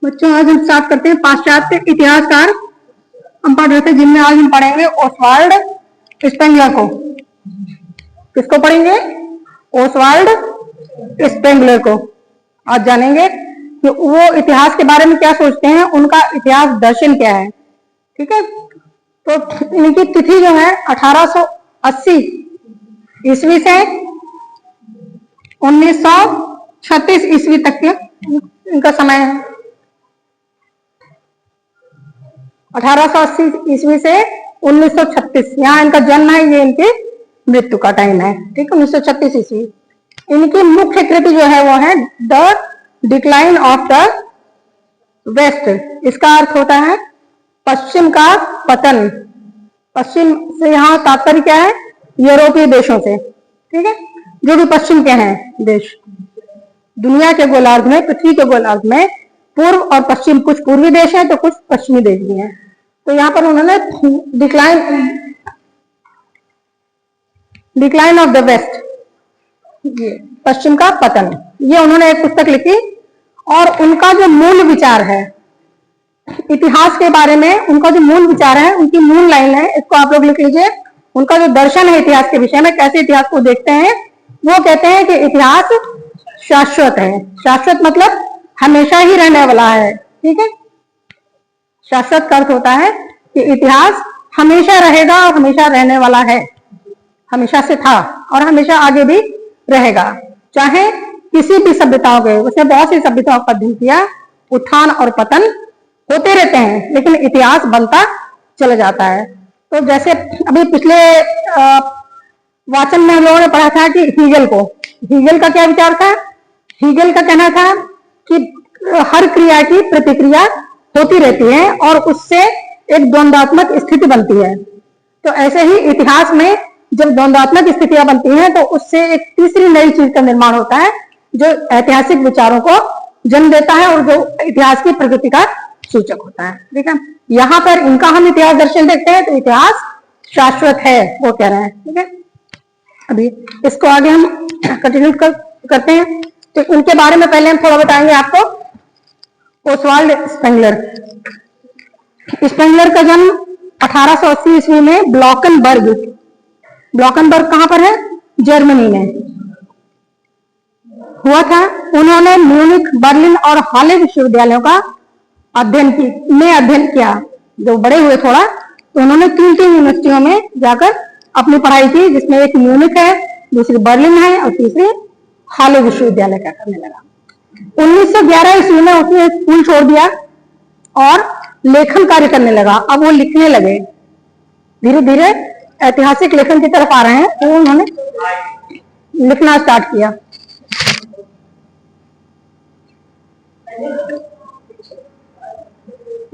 बच्चों आज हम स्टार्ट करते हैं पाश्चात्य इतिहासकार। हम पढ़ रहे थे जिनमें आज हम पढ़ेंगे ओसवाल्ड स्पेंगलर को। किसको पढ़ेंगे? ओसवाल्ड स्पेंगलर को। आज जानेंगे कि वो इतिहास के बारे में क्या सोचते हैं, उनका इतिहास दर्शन क्या है। ठीक है, तो इनकी तिथि जो है 1880 ईस्वी से 1936 ईस्वी तक के इनका समय है। 1880 ईस्वी से 1936 यहाँ इनका जन्म है, ये इनकी मृत्यु का टाइम है। ठीक है, 1936 ईस्वी। इनकी मुख्य कृति जो है वो है the decline of the West. इसका अर्थ होता है पश्चिम का पतन। पश्चिम से यहाँ तात्पर्य क्या है? यूरोपीय देशों से। ठीक है, जो भी पश्चिम के हैं देश, दुनिया के गोलार्ध में, पृथ्वी के गोलार्ध में पूर्व और पश्चिम, कुछ पूर्वी देश हैं तो कुछ पश्चिमी देश भी हैं। तो यहाँ पर उन्होंने डिक्लाइन ऑफ द वेस्ट, ये पश्चिम का पतन, ये उन्होंने एक पुस्तक लिखी। और उनका जो मूल विचार है इतिहास के बारे में, उनका जो मूल विचार है, उनकी मूल लाइन है, इसको आप लोग लिख लीजिए। उनका जो दर्शन है इतिहास के विषय में, कैसे इतिहास को देखते हैं, वो कहते हैं कि इतिहास शाश्वत है। शाश्वत मतलब हमेशा ही रहने वाला है। ठीक है, शाश्वत का अर्थ होता है कि इतिहास हमेशा रहेगा और हमेशा रहने वाला है। हमेशा से था और हमेशा आगे भी रहेगा। चाहे किसी भी सभ्यताओं के, उसने बहुत सी सभ्यताओं का अध्ययन किया, उत्थान और पतन होते रहते हैं, लेकिन इतिहास बनता चला जाता है। तो जैसे अभी पिछले वाचन में हम लोगों ने पढ़ा था कि हीगल का क्या विचार था? हीगल का कहना था कि हर क्रिया की प्रतिक्रिया होती रहती है और उससे एक द्वंद्वात्मक स्थिति बनती है। तो ऐसे ही इतिहास में जब द्वंद्वात्मक स्थितियां बनती हैं तो उससे एक तीसरी नई चीज का निर्माण होता है जो ऐतिहासिक विचारों को जन्म देता है और जो इतिहास की प्रगति का सूचक होता है। ठीक है, यहाँ पर इनका हम इतिहास दर्शन देखते हैं तो इतिहास शाश्वत है, वो कह रहे हैं। ठीक है, अभी इसको आगे हम कंटिन्यू करते हैं। तो इनके बारे में पहले हम थोड़ा बताएंगे आपको। ओसवाल्ड स्पेंगलर का जन्म 1880 ईस्वी में ब्लॉकनबर्ग कहां पर है? जर्मनी में हुआ था। उन्होंने म्यूनिख, बर्लिन और हाले विश्वविद्यालयों का अध्ययन किया। जो बड़े हुए थोड़ा तो उन्होंने 3 यूनिवर्सिटियों में जाकर अपनी पढ़ाई की, जिसमें एक म्यूनिख है, दूसरी बर्लिन है और तीसरी हाले विश्वविद्यालय का करने लगा। 1911 ईस्वी में उसने स्कूल छोड़ दिया और लेखन कार्य करने लगा। अब वो लिखने लगे, धीरे धीरे ऐतिहासिक लेखन की तरफ आ रहे हैं, तो उन्होंने लिखना स्टार्ट किया।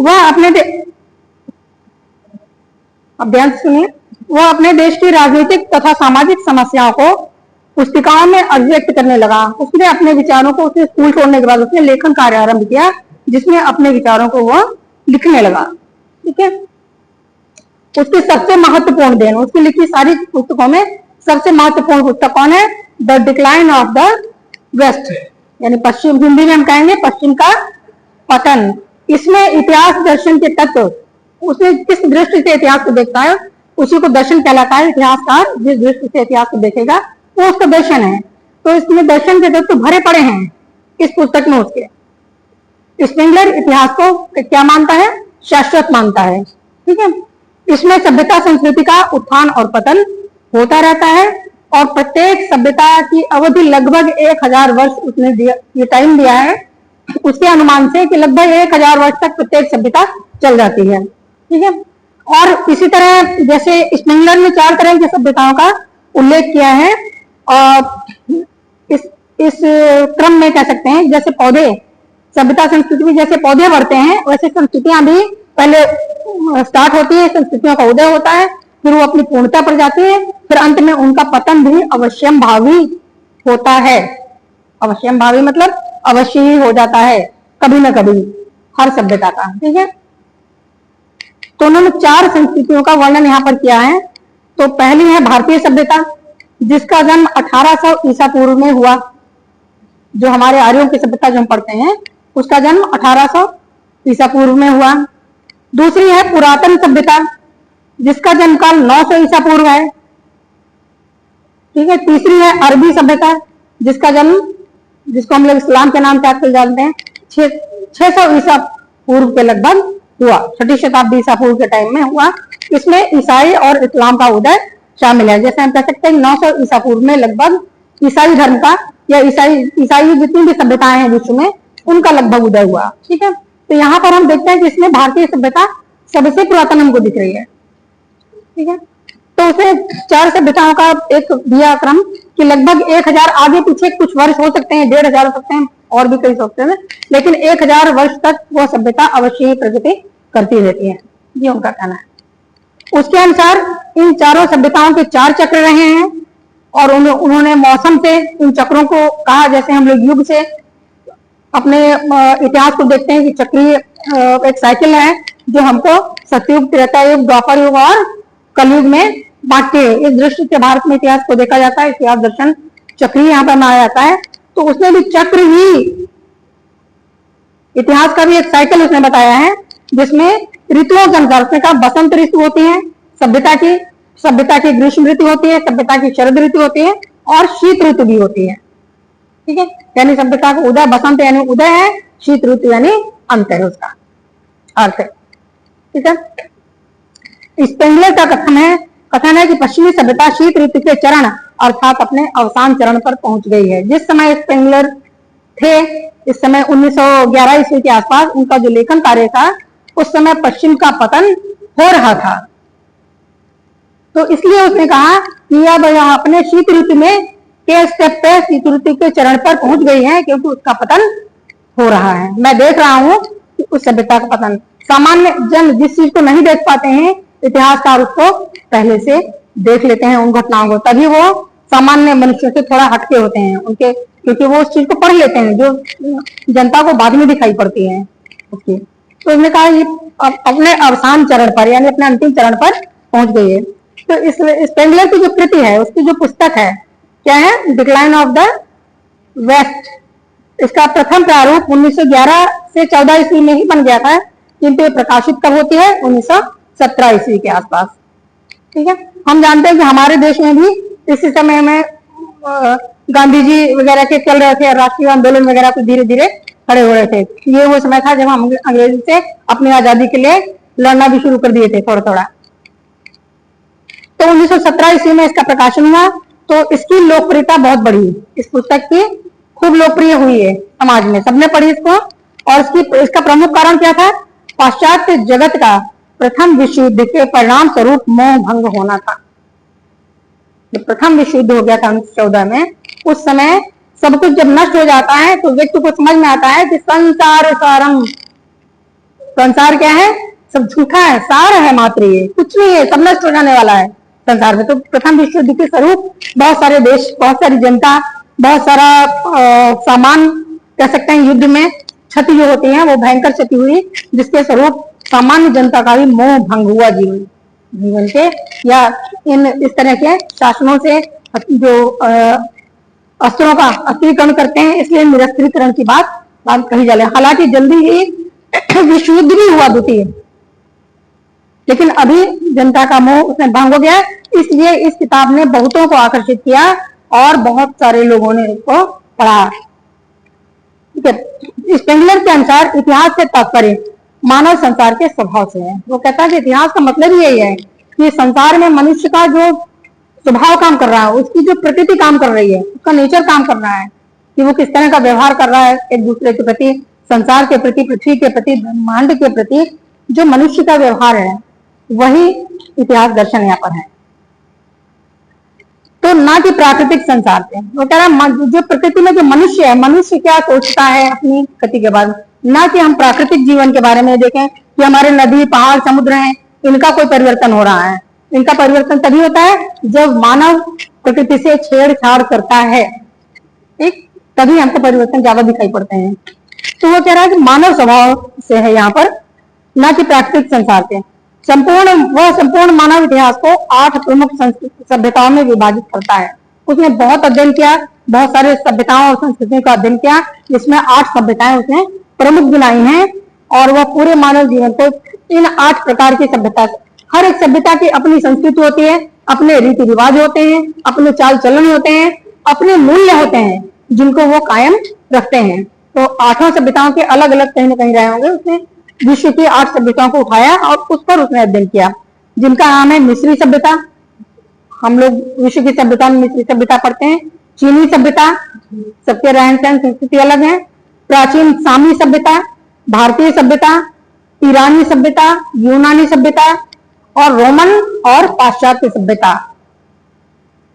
वह अपने ध्यान से सुनिए, वह अपने देश की राजनीतिक तथा सामाजिक समस्याओं को पुस्तिकाओं में अभिव्यक्त करने लगा। उसने अपने विचारों को, उसने स्कूल छोड़ने के बाद उसने लेखन कार्य आरंभ किया, जिसमें अपने विचारों को वह लिखने लगा। ठीक है, उसकी सबसे महत्वपूर्ण देन, उसकी लिखी सारी पुस्तकों में सबसे महत्वपूर्ण पुस्तक कौन है? The decline of the West, यानी पश्चिम, हिंदी में हम कहेंगे पश्चिम का पतन। इसमें इतिहास दर्शन के तत्व, उसने किस दृष्टि से इतिहास को देखता है उसी को दर्शन कहलाता है। इतिहासकार जिस दृष्टि से इतिहास को देखेगा वो उसका दर्शन है। तो इसमें दर्शन के तत्व भरे पड़े हैं इस पुस्तक में उसके। स्पेंगलर इतिहास को क्या मानता है? शाश्वत मानता है। ठीक है, इसमें सभ्यता संस्कृति का उत्थान और पतन होता रहता है और प्रत्येक सभ्यता की अवधि लगभग 1000 वर्ष उसने ये टाइम दिया है, उसके अनुमान से कि लगभग 1000 वर्ष तक प्रत्येक सभ्यता चल जाती है। ठीक है, और इसी तरह जैसे स्पेंगलर ने 4 तरह की सभ्यताओं का उल्लेख किया है और इस क्रम में कह सकते हैं, जैसे पौधे, सभ्यता संस्कृति में जैसे पौधे बढ़ते हैं वैसे संस्कृतियां भी पहले स्टार्ट होती है, संस्कृतियों का उदय होता है, फिर वो अपनी पूर्णता पर जाती है, फिर अंत में उनका पतन भी अवश्यंभावी होता है। अवश्यंभावी मतलब अवश्य ही हो जाता है, कभी ना कभी, हर सभ्यता का। ठीक है, तो उन्होंने 4 संस्कृतियों का वर्णन यहाँ पर किया है। तो पहली है भारतीय सभ्यता, जिसका जन्म 1800 ईसा पूर्व में हुआ। जो हमारे आर्यों की सभ्यता जो हम पढ़ते हैं उसका जन्म 1800 ईसा पूर्व में हुआ। दूसरी है पुरातन सभ्यता, जिसका जन्म काल 900 ईसा पूर्व है। ठीक है। तीसरी है अरबी सभ्यता, जिसको हम लोग इस्लाम के नाम से आजकल जानते हैं, 600 ईसा पूर्व के लगभग हुआ, 6वीं शताब्दी ईसा पूर्व के टाइम में हुआ। इसमें ईसाई और इस्लाम का उदय शामिल है। जैसे हम कह सकते हैं 900 ईसा पूर्व में लगभग ईसाई धर्म का या ईसाई जितनी भी सभ्यताएं हैं विश्व में, उनका लगभग उदय हुआ। ठीक है। तो यहाँ पर हम देखते हैं कि इसमें भारतीय सभ्यता सबसे पुरातन हमको दिख रही है। ठीक है। तो उसे 4 सभ्यताओं का एक दिया क्रम कि लगभग 1000 आगे पीछे कुछ वर्ष हो सकते हैं, 1500 हो सकते हैं, और भी कई सकते हैं, लेकिन 1000 वर्ष तक वह सभ्यता अवश्य ही प्रगति करती रहती है, ये उनका कहना है। उसके अनुसार इन चारों सभ्यताओं के 4 चक्र रहे हैं और उन्होंने मौसम से इन चक्रों को कहा। जैसे हम लोग युग से अपने इतिहास को देखते हैं कि चक्रीय एक साइकिल है जो हमको सतयुग, त्रेता युग, द्वापर युग और कलयुग में बांटते हैं। इस दृष्टि से भारत में इतिहास को देखा जाता है, इतिहास दर्शन चक्रीय यहाँ पर माना जाता है। तो उसने भी चक्र ही इतिहास का भी एक साइकिल उसने बताया है, जिसमें ऋतुओं के अनुसार उसने कहा बसंत ऋतु होती है सभ्यता की ग्रीष्म ऋतु होती है, सभ्यता की शरद ऋतु होती है और शीत ऋतु भी होती है। ठीक है। यानी सभ्यता का उदय बसंत यानी उदय है, शीत ऋतु यानी अंत है, उसका अर्थ है। ठीक है। स्पेंगलर का कथन है कि पश्चिमी सभ्यता शीत ऋतु के चरण अर्थात अपने अवसान चरण पर पहुंच गई है। जिस समय स्पेंगलर थे, इस समय 1911 ईस्वी के आसपास उनका जो लेखन कार्य था, उस समय पश्चिम का पतन हो रहा था। तो इसलिए उसने कहा कि अब यह अपने शीत ऋतु में के स्टेप पे शीत ऋतु के चरण पर पहुंच गई है, क्योंकि उसका पतन हो रहा है। मैं देख रहा हूं कि उस सभ्यता का पतन, सामान्य जन जिस चीज को नहीं देख पाते हैं, इतिहासकार उसको पहले से देख लेते हैं उन घटनाओं को, तभी वो सामान्य मनुष्य से थोड़ा हटके होते हैं उनके, क्योंकि वो उस चीज को पढ़ लेते हैं जो जनता को बाद में दिखाई पड़ती है उसकी। तो उसने कहा अपने अवसान चरण पर यानी अपने अंतिम चरण पर पहुंच गई है। तो इस स्पेंगलर की जो कृति है, उसकी जो पुस्तक है क्या है, डिक्लाइन ऑफ द वेस्ट, इसका प्रथम प्रारूप 1911 से 14 ईस्वी में ही बन गया था, किंतु ये प्रकाशित कब होती है, 1917 ईस्वी के आसपास। ठीक है। हम जानते हैं कि हमारे देश में भी इसी समय में गांधी जी वगैरह के चल रहे थे, राष्ट्रीय आंदोलन वगैरह को धीरे धीरे खड़े हो रहे थे। ये वो समय था जब हम अंग्रेजी से अपनी आजादी के लिए लड़ना भी शुरू कर दिए थे थोड़ा थोड़ा। तो 1917 ईस्वी में इसका प्रकाशन हुआ, तो इसकी लोकप्रियता बहुत बढ़ी, इस पुस्तक की खूब लोकप्रिय हुई है समाज में, सबने पढ़ी इसको। और इसका प्रमुख कारण क्या था, पाश्चात्य जगत का प्रथम विश्व युद्ध के परिणाम स्वरूप मोह भंग होना था। जब प्रथम विश्व युद्ध हो गया था 1914 में, उस समय सब कुछ जब नष्ट हो जाता है तो व्यक्ति को समझ में आता है कि संसार सारम, संसार क्या है, सब झूठा है, सार है मात्र, ये कुछ नहीं है, सब नष्ट हो जाने वाला है संसार में। तो प्रथम विश्व युद्ध के स्वरूप बहुत सारे देश, बहुत सारी जनता, बहुत सारा सामान कह सकते हैं युद्ध में क्षति जो होती है वो भयंकर क्षति हुई, जिसके स्वरूप सामान्य जनता का भी मोह भंग हुआ जीवन के, या इन इस तरह के शासनों से जो अस्त्रों का अस्त्रीकरण करते हैं, इसलिए निरस्त्रीकरण की बात कही जा रही है। हालांकि जल्दी ही विश्व युद्ध भी हुआ द्वितीय, लेकिन अभी जनता का मोह उसमें भंग हो गया, इसलिए इस किताब ने बहुतों को आकर्षित किया और बहुत सारे लोगों ने इसको पढ़ा। ठीक है। स्पेंगलर के अनुसार इतिहास से तात्पर्य मानव संसार के स्वभाव से है। वो कहता है कि इतिहास का मतलब यही है कि संसार में मनुष्य का जो स्वभाव काम कर रहा है, उसकी जो प्रकृति काम कर रही है, उसका नेचर काम कर रहा है, कि वो किस तरह का व्यवहार कर रहा है एक दूसरे के प्रति, संसार के प्रति, पृथ्वी के प्रति, ब्रह्मांड के प्रति, जो मनुष्य का व्यवहार है, वही इतिहास दर्शन यहाँ पर है। तो ना कि प्राकृतिक संसार से, वो कह रहा है जो प्रकृति में जो मनुष्य है, मनुष्य क्या सोचता है अपनी गति के बाद, ना कि हम प्राकृतिक जीवन के बारे में देखें कि हमारे नदी, पहाड़, समुद्र हैं, इनका कोई परिवर्तन हो रहा है। इनका परिवर्तन तभी होता है जब मानव प्रकृति से छेड़छाड़ करता है, ठीक, तभी हमको परिवर्तन ज्यादा दिखाई पड़ते हैं। तो वो कह रहा है कि मानव स्वभाव से है यहाँ पर, ना कि प्राकृतिक संसार से। संपूर्ण मानव इतिहास को 8 प्रमुख सभ्यताओं में विभाजित करता है। उसने बहुत अध्ययन किया, बहुत सारे सभ्यताओं और संस्कृतियों का अध्ययन किया, जिसमें 8 सभ्यताएं उसने प्रमुख गिनाई हैं। और वह पूरे मानव जीवन को इन 8 प्रकार की सभ्यता, हर एक सभ्यता की अपनी संस्कृति होती है, अपने रीति रिवाज होते हैं, अपने चाल चलन होते हैं, अपने मूल्य होते हैं जिनको वो कायम रखते हैं। तो 8 सभ्यताओं के अलग अलग कहीं ना कहीं रहे होंगे। उसने विश्व की 8 सभ्यताओं को उठाया और उस पर उसने अध्ययन किया, जिनका नाम है मिस्री सभ्यता। हम लोग विश्व की सभ्यता में मिस्री सभ्यता पढ़ते हैं। चीनी सभ्यता, सबके रहन सहन संस्कृति अलग है। प्राचीन सामी सभ्यता, भारतीय सभ्यता, ईरानी सभ्यता, यूनानी सभ्यता और रोमन और पाश्चात्य सभ्यता।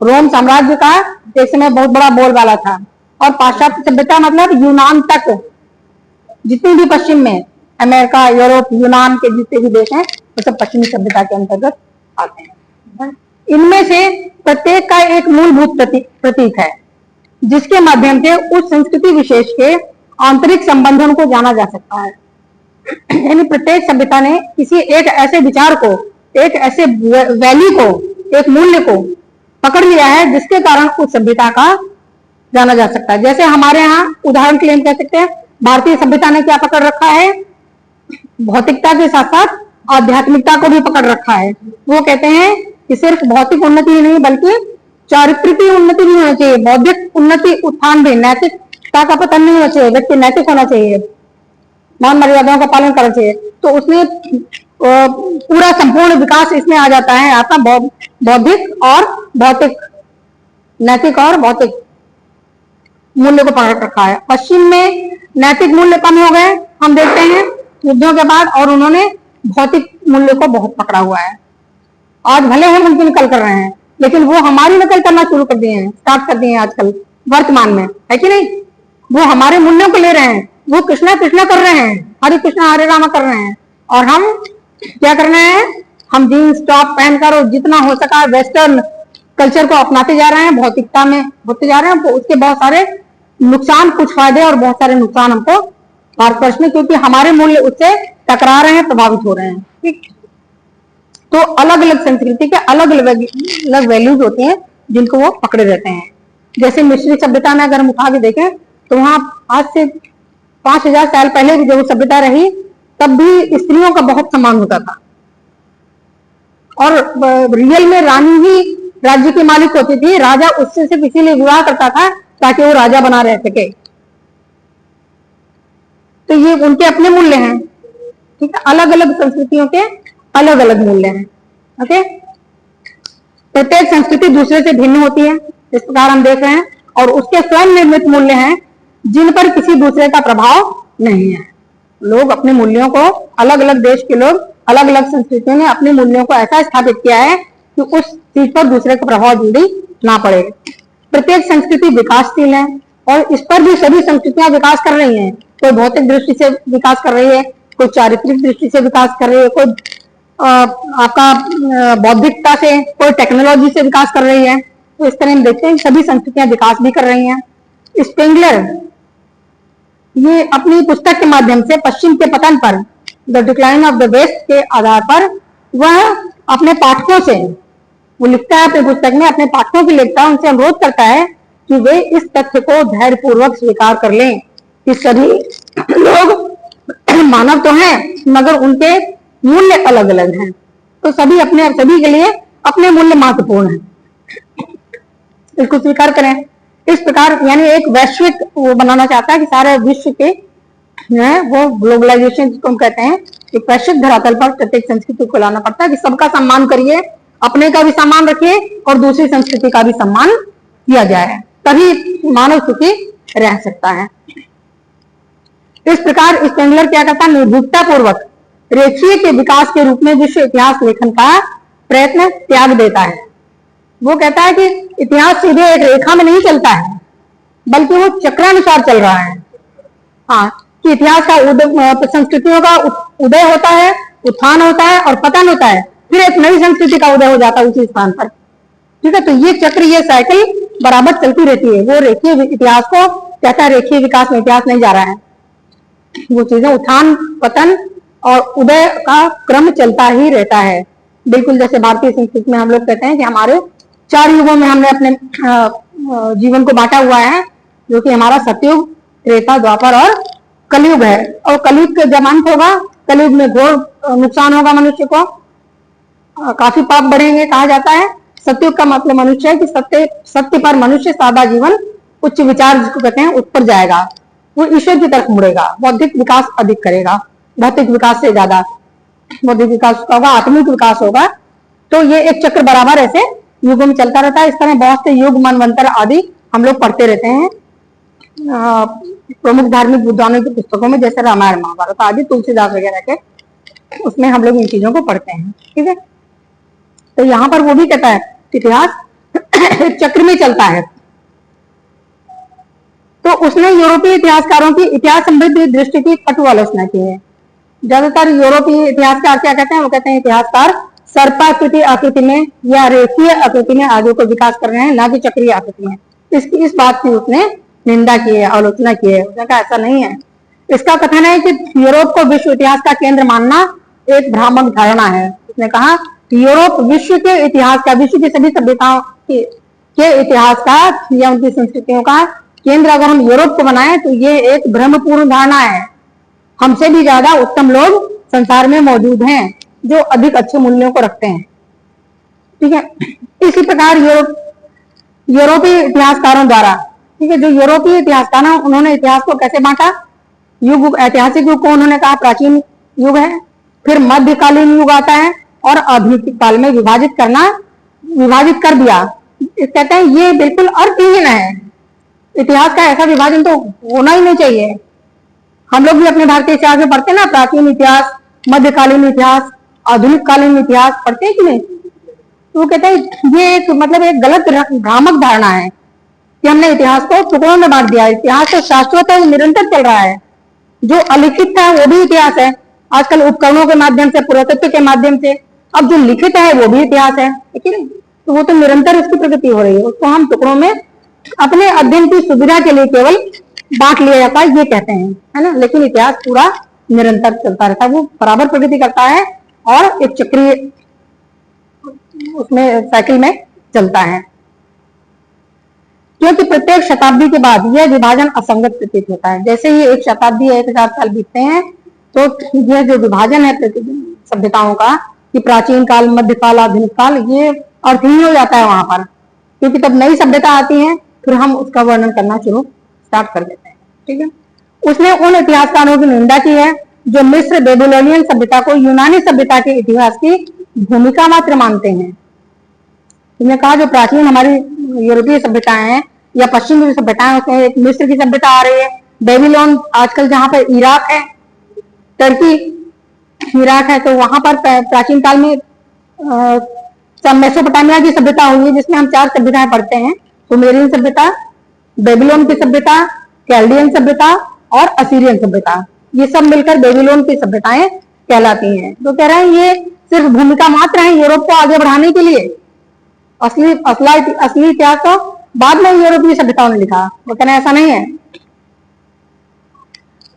रोम साम्राज्य का एक समय बहुत बड़ा बोलबाला था, और पाश्चात्य सभ्यता मतलब यूनान तक, जितनी भी पश्चिम में अमेरिका, यूरोप, यूनान के जितने भी देश हैं वो सब पश्चिमी सभ्यता के अंतर्गत आते हैं। इनमें से प्रत्येक का एक मूलभूत प्रतीक है, जिसके माध्यम से उस संस्कृति विशेष के आंतरिक संबंधों को जाना जा सकता है। यानी प्रत्येक सभ्यता ने किसी एक ऐसे विचार को, एक ऐसे वैल्यू को, एक मूल्य को पकड़ लिया है जिसके कारण उस सभ्यता का जाना जा सकता है। जैसे हमारे यहाँ उदाहरण के लिए हम कह सकते हैं, भारतीय सभ्यता ने क्या पकड़ रखा है? भौतिकता के साथ साथ आध्यात्मिकता को भी पकड़ रखा है। वो कहते हैं कि सिर्फ भौतिक उन्नति ही नहीं बल्कि चारित्रिक उन्नति भी होनी चाहिए, बौद्धिक उन्नति, उत्थान भी, नैतिकता का पतन नहीं होना चाहिए, व्यक्ति नैतिक होना चाहिए, मान मर्यादाओं का पालन करना चाहिए। तो उसमें पूरा संपूर्ण विकास इसमें आ जाता है आपका बौद्धिक और भौतिक, नैतिक और भौतिक मूल्य को पकड़ रखा है। पश्चिम में नैतिक मूल्य कम हो गए हम देखते हैं युद्धों के बाद, और उन्होंने भौतिक मूल्य को बहुत पकड़ा हुआ है। आज भले हम उनकी नकल कर रहे हैं, लेकिन वो हमारी नकल करना शुरू कर दिए हैं, स्टार्ट कर दिए हैं आजकल वर्तमान में, है कि नहीं? वो हमारे मूल्यों को ले रहे हैं, वो कृष्णा कृष्णा कर रहे हैं, हरे कृष्णा हरे रामा कर रहे हैं, और हम क्या कर रहे हैं? हम जीन्स टॉप पहनकर और जितना हो सका वेस्टर्न कल्चर को अपनाते जा रहे हैं, भौतिकता में होते जा रहे हैं। उसके बहुत सारे नुकसान, कुछ फायदे और बहुत सारे नुकसान हमको भारतवर्ष में, क्योंकि हमारे मूल्य उससे टकरा रहे हैं, प्रभावित हो रहे हैं। ठीक, तो अलग अलग संस्कृति के अलग अलग वैल्यूज होते हैं जिनको वो पकड़े रहते हैं। जैसे मिस्री सभ्यता में अगर हम उठा के देखें तो वहां आज से 5000 साल पहले भी जब सभ्यता रही तब भी स्त्रियों का बहुत सम्मान होता था, और रियल में रानी ही राज्य की मालिक होती थी। राजा उससे सिर्फ इसीलिए विवाह करता था ताकि वो राजा बना रह सके। तो ये उनके अपने मूल्य हैं, ठीक है? अलग अलग संस्कृतियों के अलग अलग मूल्य हैं। ओके, प्रत्येक संस्कृति दूसरे से भिन्न होती है, इस प्रकार हम देख रहे हैं, और उसके स्वयं निर्मित मूल्य हैं जिन पर किसी दूसरे का प्रभाव नहीं है। लोग अपने मूल्यों को, अलग अलग देश के लोग, अलग अलग संस्कृतियों ने अपने मूल्यों को ऐसा स्थापित किया है कि उस चीज पर दूसरे का प्रभाव जल्दी ना पड़े। प्रत्येक संस्कृति विकासशील है, और इस पर भी सभी संस्कृतियां विकास कर रही हैं। कोई भौतिक दृष्टि से विकास कर रही है, कोई चारित्रिक दृष्टि से विकास कर रही है, कोई आपका बौद्धिकता से, कोई टेक्नोलॉजी से विकास कर रही है। तो इस तरह हम देखते हैं सभी संस्कृतियां विकास भी कर रही हैं। स्पेंगलर ये अपनी पुस्तक के माध्यम से पश्चिम के पतन पर, the decline of the West के आधार पर, वह अपने पाठकों से, वो लिखता है अपनी पुस्तक में, अपने पाठकों की लिखता है, उनसे अनुरोध करता है कि वे इस तथ्य को धैर्यपूर्वक स्वीकार कर लें कि सभी लोग मानव तो हैं मगर उनके मूल्य अलग अलग हैं। तो सभी अपने सभी के लिए अपने मूल्य महत्वपूर्ण हैं, इसको स्वीकार करें। इस प्रकार यानी एक वैश्विक वो बनाना चाहता है कि सारे विश्व के वो ग्लोबलाइजेशन जिसको हम कहते हैं, एक वैश्विक धरातल पर प्रत्येक संस्कृति को लाना पड़ता है कि सबका सम्मान करिए, अपने का भी सम्मान रखिए और दूसरी संस्कृति का भी सम्मान किया जाए, तभी मानव सुखी रह सकता है। इस प्रकार स्पेंगलर क्या करता है? निर्भीकता पूर्वक रेखीय के विकास के रूप में विश्व इतिहास लेखन का प्रयत्न त्याग देता है। वो कहता है कि इतिहास सीधे एक रेखा में नहीं चलता है, बल्कि वो चक्रानुसार चल रहा है। हाँ, कि इतिहास का संस्कृतियों का उदय होता है, उत्थान होता है और पतन होता है, फिर एक नई संस्कृति का उदय हो जाता है उसी स्थान पर। ठीक है, तो ये चक्र, ये साइकिल बराबर चलती रहती है। वो रेखीय इतिहास को कहता है, रेखीय विकास में इतिहास नहीं जा रहा है, वो चीजें उत्थान पतन और उदय का क्रम चलता ही रहता है। बिल्कुल जैसे भारतीय संस्कृति में हम लोग कहते हैं कि हमारे 4 युगों में हमने अपने जीवन को बांटा हुआ है, जो कि हमारा सतयुग, त्रेता, द्वापर और कलयुग है, और कलयुग के जब अंत होगा, कलयुग में घोर नुकसान होगा मनुष्य को, काफी पाप बढ़ेंगे। कहा जाता है सतयुग का मतलब मनुष्य है कि सत्य पर मनुष्य सादा जीवन, उच्च विचार जिसको कहते हैं उस पर जाएगा, वो ईश्वर की तरफ मुड़ेगा, बौद्धिक विकास अधिक करेगा, भौतिक विकास से ज्यादा बौद्धिक विकास होगा, आत्मिक विकास होगा। तो ये एक चक्र बराबर ऐसे युगों में चलता रहता है। इस तरह बहुत से युग, मनवंतर आदि हम लोग पढ़ते रहते हैं प्रमुख धार्मिक विद्वानों की पुस्तकों में, जैसे रामायण महाभारत आदि, तुलसीदास वगैरह के, उसमें हम लोग इन चीजों को पढ़ते हैं। ठीक है, तो यहाँ पर वो भी कहता है इतिहास एक चक्र में चलता है। तो उसने यूरोपीय इतिहासकारों की इतिहास संबंधी दृष्टि की कटु आलोचना की है। ज्यादातर यूरोपीय इतिहासकार क्या कहते हैं, वो कहते हैं इतिहासकार सर्पाकृति आकृति में या रेखीय आकृति में आगे को विकास कर रहे हैं, ना कि चक्रीय आकृति में। इस बात की उसने निंदा की है, आलोचना की है। उसने कहा ऐसा नहीं है। इसका कथन है कि यूरोप को विश्व इतिहास का केंद्र मानना एक भ्रामक धारणा है। उसने कहा यूरोप विश्व के इतिहास का, विश्व की सभी सभ्यताओं के इतिहास का या उनकी संस्कृतियों का केंद्र अगर हम यूरोप को बनाएं तो ये एक भ्रमपूर्ण धारणा है। हमसे भी ज्यादा उत्तम लोग संसार में मौजूद हैं जो अधिक अच्छे मूल्यों को रखते हैं। ठीक है, इसी प्रकार यूरोपीय इतिहासकारों द्वारा, ठीक है, जो यूरोपीय इतिहासकार हैं उन्होंने इतिहास को कैसे बांटा, युग, ऐतिहासिक युग को उन्होंने कहा प्राचीन युग है, फिर मध्यकालीन युग आता है, और आधुनिक काल में विभाजित कर दिया। कहते हैं ये बिल्कुल अर्थहीन है। इतिहास का ऐसा विभाजन तो होना ही नहीं चाहिए। हम लोग भी अपने भारतीय इतिहास में पढ़ते हैं ना, प्राचीन इतिहास, मध्यकालीन इतिहास, आधुनिक कालीन इतिहास पढ़ते हैं कि नहीं। तो वो कहते हैं ये एक मतलब एक गलत भ्रामक धारणा है कि हमने इतिहास को टुकड़ों में बांट दिया। इतिहास तो शाश्वत है, निरंतर चल रहा है। जो अलिखित था वो भी इतिहास है, आजकल उपकरणों के माध्यम से, पुरातत्व के माध्यम से। अब जो लिखित है वो भी इतिहास है, ठीक है। तो वो तो निरंतर उसकी प्रगति हो रही है, उसको हम टुकड़ों में अपने अध्ययन की सुविधा के लिए केवल बांट लिया जाता है, ये कहते हैं, है ना। लेकिन इतिहास पूरा निरंतर चलता रहता है, वो बराबर प्रगति करता है और एक चक्रीय उसमें साइकिल में चलता है। क्योंकि प्रत्येक शताब्दी के बाद यह विभाजन असंगत प्रतीत होता है। जैसे ही एक शताब्दी या 1000 साल बीतते हैं तो यह जो विभाजन है सभ्यताओं का, कि प्राचीन काल, मध्यकाल, आधुनिक काल, ये अर्थहीन हो जाता है वहां पर। क्योंकि तब नई सभ्यता आती है, फिर हम उसका वर्णन करना स्टार्ट कर देते हैं। ठीक है, उसने उन इतिहासकारों की निंदा की है जो मिस्र, बेबीलोनियन सभ्यता को यूनानी सभ्यता के इतिहास की भूमिका मात्र मानते हैं। तुमने कहा जो प्राचीन हमारी यूरोपीय सभ्यताएं हैं या पश्चिम की सभ्यताएं, उसमें एक मिस्र की सभ्यता आ रही है, बेबीलोन आजकल जहां पर इराक है, टर्की इराक है, तो वहां पर प्राचीन काल में मेसोपोटामिया की सभ्यता हुई है, जिसमें हम 4 सभ्यताएं पढ़ते हैं, सुमेरियन सभ्यता, बेबीलोन की सभ्यता, कैल्डियन सभ्यता और असीरियन सभ्यता। ये सब मिलकर बेबीलोन की सभ्यताएं कहलाती हैं। तो कह रहे हैं ये सिर्फ भूमिका मात्र है यूरोप को आगे बढ़ाने के लिए, असली इतिहास तो बाद में यूरोपीय सभ्यताओं ने लिखा। वो कहना ऐसा नहीं है।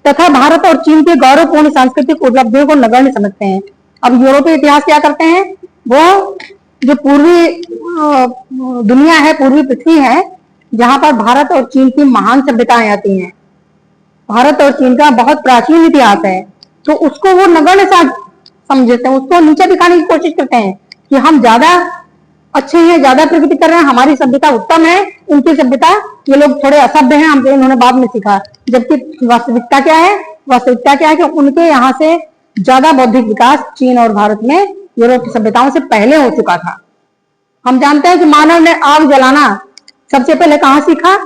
तथा भारत और चीन की गौरवपूर्ण सांस्कृतिक उपलब्धियों को नगण्य समझते हैं। अब यूरोपीय इतिहास क्या करते हैं, वो जो पूर्वी दुनिया है, पूर्वी पृथ्वी है, जहां पर भारत और चीन की महान सभ्यताएं आती हैं, भारत और चीन का बहुत प्राचीन इतिहास है, तो उसको वो नगण्य समझते हैं, उसको नीचे दिखाने की कोशिश करते हैं कि हम ज्यादा अच्छे हैं, ज्यादा प्रगति कर रहे हैं, हमारी सभ्यता उत्तम है, उनकी सभ्यता, ये लोग थोड़े असभ्य हैं, हमसे इन्होंने बाद में सीखा। जबकि वास्तविकता क्या है, वास्तविकता क्या है कि उनके यहाँ से ज्यादा बौद्धिक विकास चीन और भारत में यूरोप की सभ्यताओं से पहले हो चुका था। हम जानते हैं कि मानव ने आग जलाना सबसे पहले कहाँ सीखा,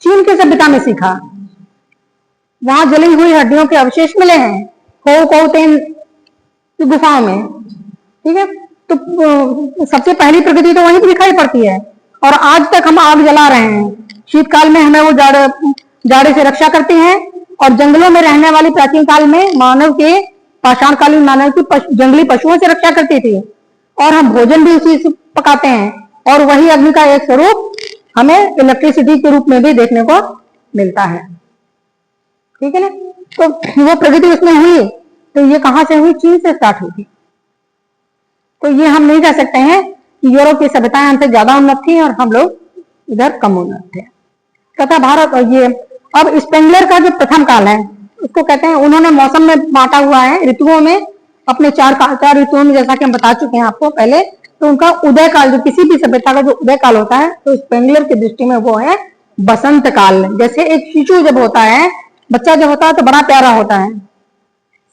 चीन की सभ्यता में सीखा। वहां जली हुई हड्डियों के अवशेष मिले हैं खोतेन की गुफाओं में। ठीक है, तो सबसे पहली प्रगति तो वहीं पर दिखाई पड़ती है। और आज तक हम आग जला रहे हैं। शीतकाल में हमें वो जाड़े से रक्षा करती है, और जंगलों में रहने वाली प्राचीन काल में मानव के, पाषाणकालीन मानव की जंगली पशुओं से रक्षा करती थी। और हम भोजन भी उसी से पकाते हैं, और वही अग्नि का एक स्वरूप हमें इलेक्ट्रिसिटी के रूप में भी देखने को मिलता है। ठीक है ना, तो वो प्रगति उसमें हुई, तो ये कहां से हुई, चीन से स्टार्ट हुई थी। तो ये हम नहीं कह सकते हैं कि यूरोप की सभ्यताएं हमसे ज्यादा उन्नत थी और हम लोग इधर कम उन्नत थे। तथा भारत और ये अब स्पेंगलर का जो प्रथम काल है, उसको कहते हैं, उन्होंने मौसम में बांटा हुआ है, ऋतुओं में, अपने चार ऋतुओं में, जैसा कि हम बता चुके हैं आपको पहले। तो उनका उदय काल, जो किसी भी सभ्यता का जो उदय काल होता है, तो स्पेंगलर की दृष्टि में वो है बसंत काल। जैसे एक शिशु जब होता है, बच्चा जब होता है, तो बड़ा प्यारा होता है,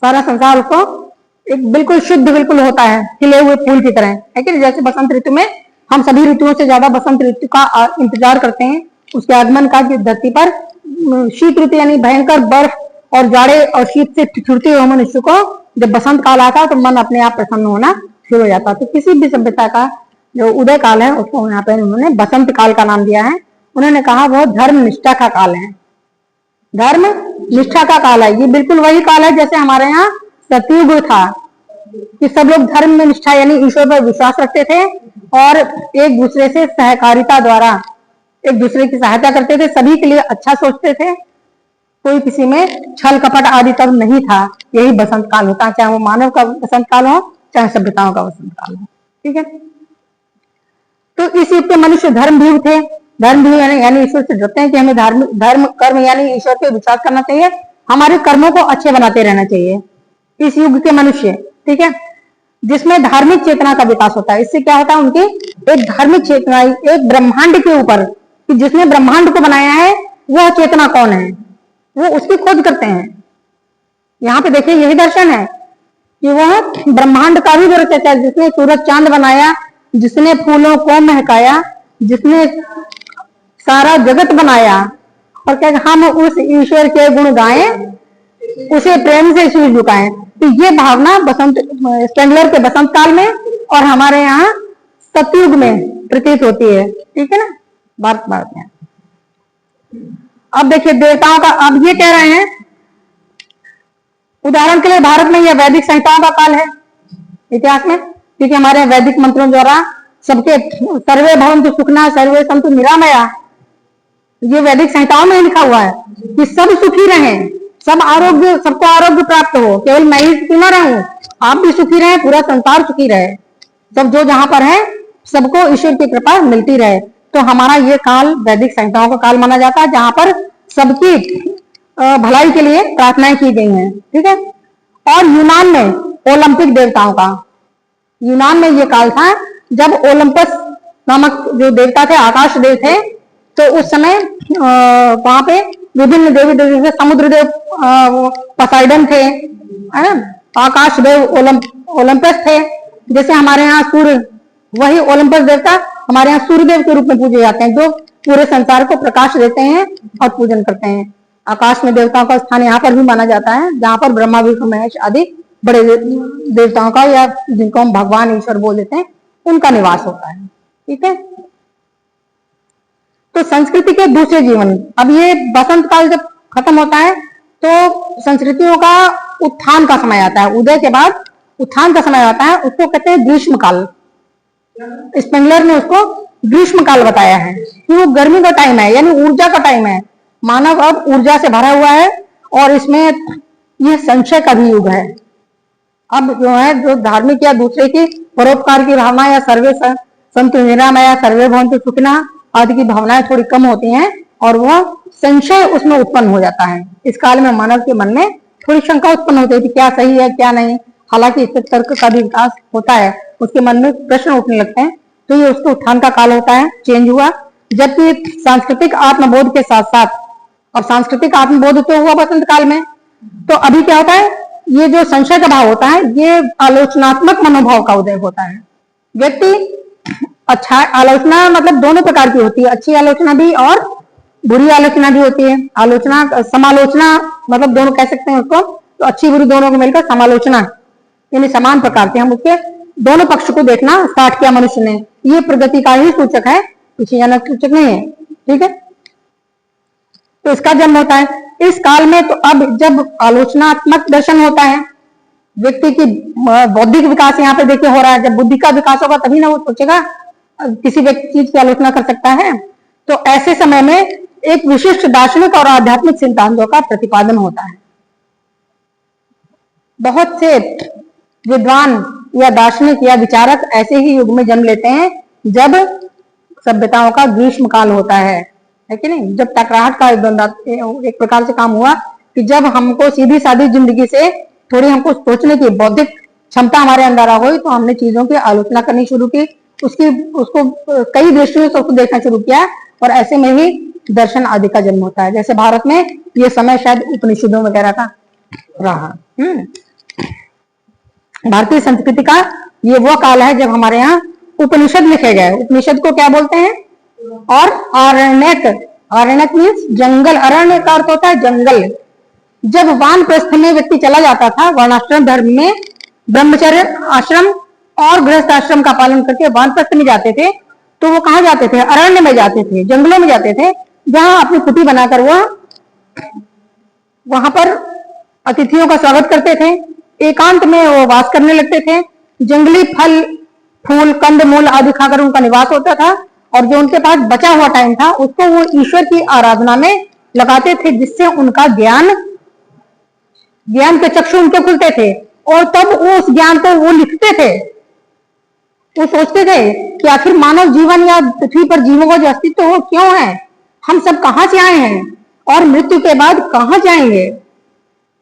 सारा संसार उसको एक बिल्कुल शुद्ध बिल्कुल होता है, खिले हुए फूल की तरह, है कि नहीं। जैसे बसंत ऋतु में हम सभी ऋतुओं से ज्यादा बसंत ऋतु का इंतजार करते हैं, उसके आगमन का, कि धरती पर शीत ऋतु यानी भयंकर बर्फ और जाड़े और शीत से ठिठुरते हुए मनुष्य को जब बसंत काल आता है तो मन अपने आप प्रसन्न होना शुरू हो जाता है। तो किसी भी सभ्यता का जो उदय काल है उसको यहाँ पे उन्होंने बसंत काल का नाम दिया है। उन्होंने कहा वो धर्म निष्ठा का काल है, धर्म निष्ठा का काल है। ये बिल्कुल वही काल है जैसे हमारे यहाँ सतयुग था, कि सब लोग धर्म में निष्ठा यानी ईश्वर पर विश्वास रखते थे और एक दूसरे से सहकारिता द्वारा एक दूसरे की सहायता करते थे, सभी के लिए अच्छा सोचते थे, कोई किसी में छल कपट आदि तब नहीं था। यही बसंत काल होता है, चाहे वो मानव का बसंत काल हो, चाहे सभ्यताओं का बसंत काल हो। ठीक है। तो इस युग के मनुष्य धर्मभीरू थे। धर्मभीरू यानी ईश्वर से डरते हैं कि हमें धर्म कर्म यानी ईश्वर पे विश्वास करना चाहिए, हमारे कर्मों को अच्छे बनाते रहना चाहिए। इस युग के मनुष्य, ठीक है, जिसमें धार्मिक चेतना का विकास होता है। इससे क्या होता है, उनकी एक धार्मिक चेतना, एक ब्रह्मांड के ऊपर, कि जिसने ब्रह्मांड को बनाया है वह चेतना कौन है, वो उसकी खोज करते हैं। यहाँ पे देखिए यही दर्शन है कि वह ब्रह्मांड का भी चर्चा, जिसने सूरज चांद बनाया, जिसने फूलों को महकाया, जिसने सारा जगत बनाया, और क्या हम उस ईश्वर के गुण गाएं, उसे प्रेम से शीश झुकाएं। तो ये भावना बसंत स्पेंगलर के बसंत काल में और हमारे यहाँ सतयुग में प्रतीत होती है। ठीक है ना, भारत में। अब देखिए देवताओं का, अब ये कह रहे हैं, उदाहरण के लिए भारत में यह वैदिक संहिताओं का काल है इतिहास में, क्योंकि हमारे वैदिक मंत्रों द्वारा सबके सर्वे भवन्तु सुखिनः सर्वे सन्तु निरामया, ये वैदिक संहिताओं में लिखा हुआ है कि सब सुखी रहें, सब आरोग्य, सबको आरोग्य प्राप्त हो, केवल मैं ही सुखी न रहूं, आप भी सुखी रहे, पूरा संसार सुखी रहे, सब जो जहां पर है सबको ईश्वर की कृपा मिलती रहे। तो हमारा ये काल वैदिक संहिताओं का काल माना जाता है, जहां पर सबकी भलाई के लिए प्रार्थनाएं की गई हैं। ठीक है। और यूनान में ओलंपिक देवताओं का, यूनान में ये काल था जब ओलंपस नामक जो देवता थे, आकाश देव थे, तो उस समय वहां पे विभिन्न देवी देवी थे, समुद्र देव पसाइडन थे, है ना, आकाश देव ओलंपस थे। जैसे हमारे यहाँ सूर्य, वही ओलंपस देवता हमारे यहाँ सूर्य देव के रूप में पूजे जाते हैं, जो पूरे संसार को प्रकाश देते हैं और पूजन करते हैं। आकाश में देवताओं का स्थान यहाँ पर भी माना जाता है, जहां पर ब्रह्मा विष्णु महेश आदि बड़े देवताओं का, या जिनको हम भगवान ईश्वर बोल देते हैं, उनका निवास होता है। ठीक है। तो संस्कृति के दूसरे जीवन, अब ये बसंत काल जब खत्म होता है तो संस्कृतियों का उत्थान का समय आता है, उदय के बाद उत्थान का समय आता है, उसको कहते हैं ग्रीष्म काल। स्पेंगलर ने उसको ग्रीष्म काल बताया है कि वो गर्मी का टाइम है, यानी ऊर्जा का टाइम है। मानव अब ऊर्जा से भरा हुआ है और इसमें यह संशय का भी युग है। अब जो है, जो धार्मिक या दूसरे की परोपकार की भावना, या सर्वे सन्तु निरामया सर्वे भवन्तु सुखिनः आदि की भावनाएं थोड़ी कम होती हैं और वह संशय उसमें उत्पन्न हो जाता है। इस काल में मानव के मन में थोड़ी शंका उत्पन्न होती है कि क्या सही है क्या नहीं। हालांकि इससे तर्क का भी विकास होता है, उसके मन में प्रश्न उठने लगते हैं, तो ये उसके उत्थान का काल होता है, चेंज हुआ। जबकि सांस्कृतिक आत्मबोध के साथ साथ, और सांस्कृतिक आत्मबोध तो हुआ बसंत काल में, तो अभी क्या होता है, ये जो संशय का भाव होता है, ये आलोचनात्मक मनोभाव का उदय होता है। व्यक्ति अच्छा, आलोचना मतलब दोनों प्रकार की होती है, अच्छी आलोचना भी और बुरी आलोचना भी होती है। आलोचना, समालोचना मतलब दोनों कह सकते हैं उसको, तो अच्छी बुरी दोनों को मिलकर समालोचना, यानी समान प्रकार के हम उसके दोनों पक्ष को देखना स्टार्ट किया मनुष्य ने। ये प्रगति का ही सूचक है, कुछ जनक सूचक नहीं है। ठीक है। तो इसका जन्म होता है इस काल में। तो अब जब आलोचनात्मक दर्शन होता है, व्यक्ति की बौद्धिक विकास यहाँ पे देखिए हो रहा है। जब बुद्धि का विकास होगा तभी ना वो सोचेगा, किसी व्यक्ति चीज की आलोचना कर सकता है। तो ऐसे समय में एक विशिष्ट दार्शनिक और आध्यात्मिक सिद्धांतों का प्रतिपादन होता है। बहुत से विद्वान या दार्शनिक या विचारक ऐसे ही युग में जन्म लेते हैं जब सभ्यताओं का ग्रीष्म काल होता है कि नहीं, जब टकराहट का एक प्रकार से काम हुआ कि जब हमको सीधी सादी जिंदगी से थोड़ी हमको सोचने की बौद्धिक क्षमता हमारे अंदर आ गई, तो हमने चीजों की आलोचना करनी शुरू की, उसको कई दृष्टियों से उसको देखना शुरू किया, और ऐसे में ही दर्शन आदि का जन्म होता है। जैसे भारत में ये समय शायद उपनिषदों वगैरह का रहा। भारतीय संस्कृति का ये वो काल है जब हमारे यहाँ उपनिषद लिखे गए। उपनिषद को क्या बोलते हैं? और आरण्यक, आरण्यक मीन्स जंगल, अरण्य का अर्थ होता है जंगल। जब वानप्रस्थ में व्यक्ति चला जाता था, वर्णाश्रम धर्म में ब्रह्मचर्य आश्रम और गृहस्थ आश्रम का पालन करके वानप्रस्थ में जाते थे, तो वो कहाँ जाते थे? अरण्य में जाते थे, जंगलों में जाते थे, जहां अपनी कुटी बनाकर वो वहां पर अतिथियों का स्वागत करते थे, एकांत में वो वास करने लगते थे, जंगली फल फूल कंद मूल आदि खाकर उनका निवास होता था, और जो उनके पास बचा हुआ टाइम था उसको वो ईश्वर की आराधना में लगाते थे, जिससे उनका ज्ञान के चक्षु उनके खुलते थे, और तब उस ज्ञान को वो लिखते थे। वो सोचते थे कि आखिर मानव जीवन या पृथ्वी पर जीवों का जो अस्तित्व वो क्यों है, हम सब कहां से आए हैं और मृत्यु के बाद कहां जाएंगे,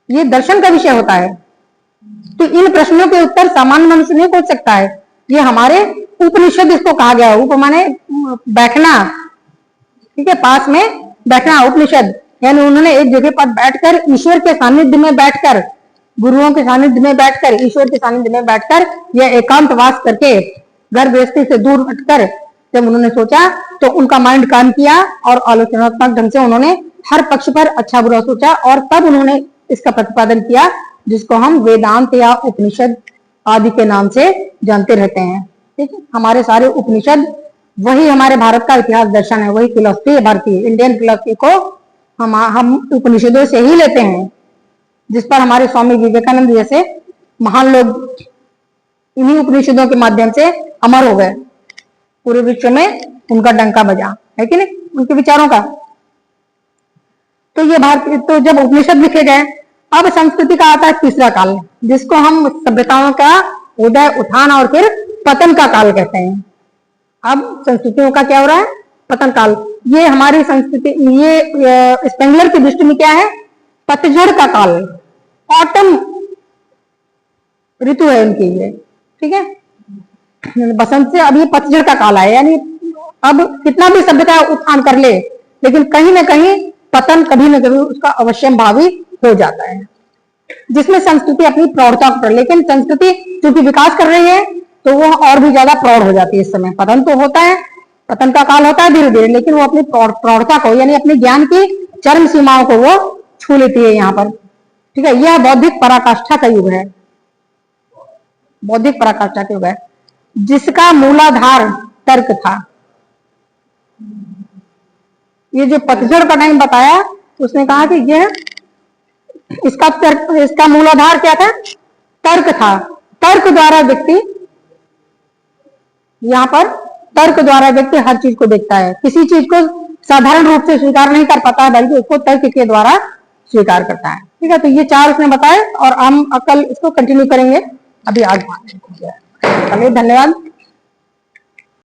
ये दर्शन का विषय होता है। तो इन प्रश्नों के उत्तर सामान्य मनुष्य नहीं खोज सकता है, ये हमारे उपनिषद इसको कहा गया। उप माने बैठना, ठीक है, पास में बैठना, उपनिषद यानी उन्होंने एक जगह पर बैठकर ईश्वर के सानिध्य में बैठकर, गुरुओं के सानिध्य में बैठकर, ईश्वर के सानिध्य में बैठकर, यह एकांतवास करके घर गृहस्थी से दूर हटकर जब उन्होंने सोचा, तो उनका माइंड काम किया और आलोचनात्मक ढंग से उन्होंने हर पक्ष पर अच्छा बुरा सोचा, और तब उन्होंने इसका प्रतिपादन किया, जिसको हम वेदांत या उपनिषद आदि के नाम से जानते रहते हैं। ठीक है, हमारे सारे उपनिषद वही हमारे भारत का इतिहास दर्शन है, वही फिलॉसफी है भारतीय, इंडियन फिलॉसफी को हम उपनिषदों से ही लेते हैं, जिस पर हमारे स्वामी विवेकानंद जैसे महान लोग इन्हीं उपनिषदों के माध्यम से अमर हो गए, पूरे विश्व में उनका डंका बजा, है कि नहीं, उनके विचारों का। तो ये भारतीय, तो जब उपनिषद लिखे गए, अब संस्कृति का आता है तीसरा काल, जिसको हम सभ्यताओं का उदय उत्थान और फिर पतन का काल कहते हैं। अब संस्कृतियों का क्या हो रहा है? पतन काल। ये हमारी संस्कृति, ये स्पेंगलर की दृष्टि में क्या है? पतझड़ का काल, ऑटम ऋतु है उनकी ये, ठीक है, बसंत से अब ये पतझड़ का काल है, यानी अब कितना भी सभ्यता उत्थान कर ले, लेकिन कहीं ना कहीं पतन कभी न कभी उसका अवश्यम भावी हो जाता है, जिसमें संस्कृति अपनी प्रौढ़ता पर, लेकिन संस्कृति चूंकि विकास कर रही है तो वो और भी ज्यादा प्रौढ़ हो जाती है। इस समय पतन तो होता है, पतन का काल होता है धीरे धीरे, लेकिन वो अपनी प्रौढ़ता को यानी अपने ज्ञान की चरम सीमाओं को वो छू लेती है यहाँ पर। ठीक है, यह बौद्धिक पराकाष्ठा का युग है, बौद्धिक पराकाष्ठा का युग है, जिसका मूलाधार तर्क था। ये जो पतझड़ का टाइम बताया, उसने कहा कि यह इसका मूलाधार क्या था? तर्क था। तर्क द्वारा व्यक्ति, यहाँ पर तर्क द्वारा व्यक्ति हर चीज को देखता है, किसी चीज को साधारण रूप से स्वीकार नहीं कर पाता है, बल्कि उसको तर्क के द्वारा स्वीकार करता है। ठीक है, तो ये चार उसने बताए, और हम कल इसको कंटिन्यू करेंगे। अभी आज धन्यवाद।